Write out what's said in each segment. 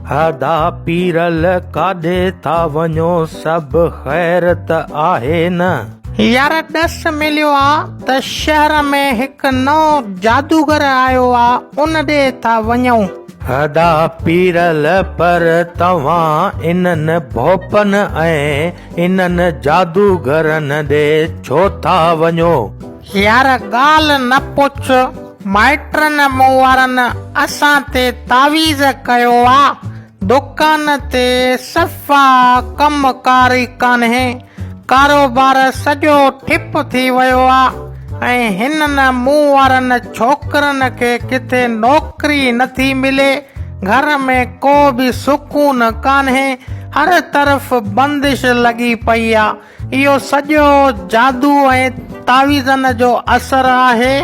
हदा पीरल काॾे था वञो, सभु ख़ैर त आहे न। यार ॾस मिलियो आ त शहर में हिकु नओं जादूगर आयो आ, उन ॾे था वञूं। हदा पीरल पर तव्हां इन्हनि भोपन ऐं इन्हनि जादूगरनि ॾे छो था वञो? यार ॻाल्हि न पुछ, माइटनि मूं वारनि असां ते तावीज़ कयो आ। दुकान ते सफ़ा कमकारी कान्हे, कारोबार सॼो ठिप थी वियो आ ऐं हिननि मूं वारनि छोकिरनि खे किथे नौकरी नथी मिले। घर में को बि सुकून कान्हे, हर तरफ़ बंदिश लॻी पई आ। इहो सॼो जादू ऐं तावीज़नि जो असर आहे।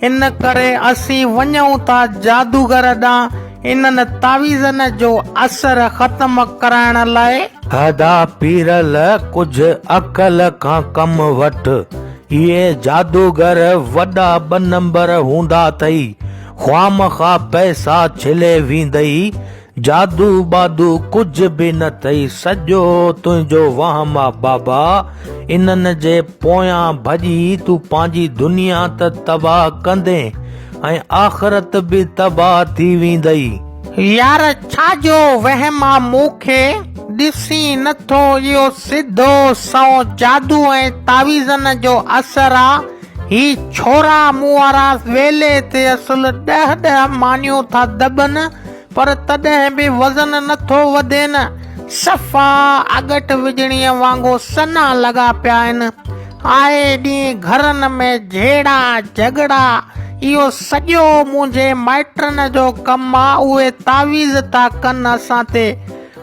इन करे असीं वञूं था जादूगर ॾांहुं इन्हनि तावीज़नि जो असर ख़त्म कराइण लाइ। हदा पीरल कुझु अकल खां कम वठ। इहे जादूगर वॾा 2 नंबर हूंदा अथई, ख़्वामख़्वा पैसा छिले वेंदई। जादू बादू कुझ बि न अथई, सॼो तुंहिंजो वहम आ बाबा। इन्हनि जे पोयां भॼी तूं पंहिंजी दुनिया त तबाह कंदे ऐं आख़िरत बि तबाह थी वेंदई। यार छाजो वहम आ मूंखे ॾिसी नथो, इहो सिधो सौ जादू ऐं तावीज़नि जो असर आ। ही छोरा मूं वारा वेले ते असुल 10 मानियूं था दॿनि, पर तॾहिं बि वज़न नथो वधे न। सफ़ा अगट विझणीअ वांगुरु सना लॻा पिया आहिनि। आए ॾींहुं घरनि में झेड़ा झगड़ा। इहो सॼो मुंहिंजे माइटनि जो कमु आ, उहे तावीज़ था कनि असां ते।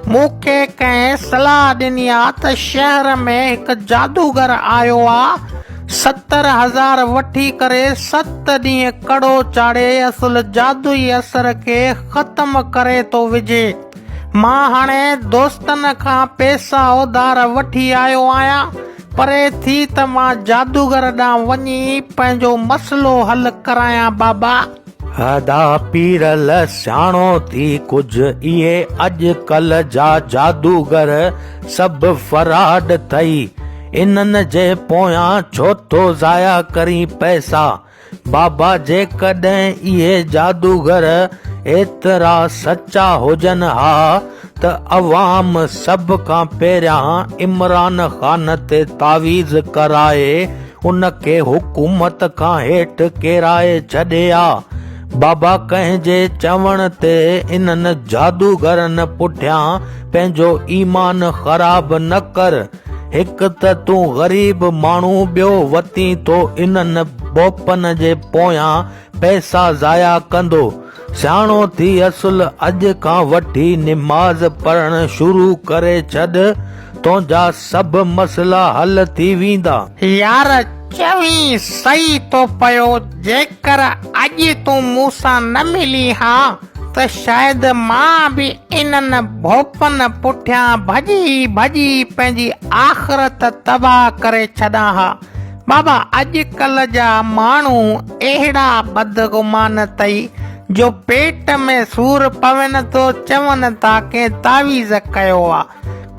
मूंखे कंहिं सलाह ॾिनी आ त शहर में हिकु जादूगर आयो आ, 70,000 वठी करे 7 ॾींहं कड़ो चाढ़े असुल जादुई असर खे ख़त्म करे थो विझे। मां हाणे दोस्तनि खां पैसा उधार वठी आयो आहियां, परे थी त मां जादूगर ॾांहुं वञी पंहिंजो मसलो हल करायां बाबा। हदा पीरल सियाणो थी कुझु, इहे अॼुकल्ह जा जादूगर सभु फराड अथई। इन्हनि जे पोयां छो थो ज़ाया करी पैसा? बाबा जेकॾहिं इहे जादूगर एतिरा सचा हुजनि हा त अवाम सभ खां पहिरियां इमरान ख़ान ते तावीज़ कराए उन खे हुकूमत खां हेठि केराए छॾे आ। बाबा कंहिंजे चवण ते इन्हनि जादूगरनि पुठियां पंहिंजो ईमान ख़राब न कर। हिकु त तूं ग़रीब माण्हू, ॿियो वती तो इन्हनि बोपन जे पोयां पैसा ज़ाया कंदो। सियाणो थी असुल अॼु खां वठी निमाज़ पढ़णु शुरू करे छॾ, तुंहिंजा सभु मसला हल थी वेंदा। यार चवीं सही तो पियो, जेकर अॼु तूं मूंसां न मिली हा त शायदि मां बि इन्हनि भोपन पुठियां भॼी भॼी पंहिंजी आख़िरत तबाह करे छॾां हा। बाबा अॼुकल्ह जा माण्हू अहिड़ा बदगुमान अथई जो पेट में सूर पवनि तो चवनि था के तावीज़ कयो आ।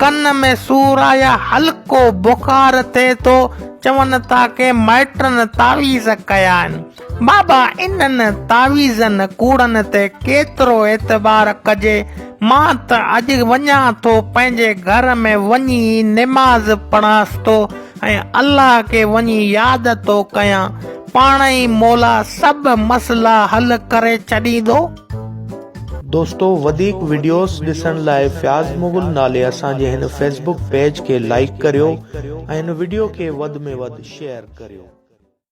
कन में सूर आ या हल्को बुखार थिए तो चवनि था के माइटनि तावीज़ कया आहिनि। बाबा इन्हनि तावीज़नि कूड़नि ते केतिरो एतबार कजे। मां त अॼु वञा थो पंहिंजे घर में वञी निमाज़ पढ़ांसि तो ऐं अल्लाह खे वञी यादि तो कयां। पाण ई मौला सभु मसला हल करे छॾींदो। दोस्तों वधीक वीडियोस ॾिसण लाइ फयाज़ मुग़ल नाले असांजे हिन फेसबुक पेज खे लाइक करियो ऐं हिन वीडियो खे वधि में वधि शेयर करियो।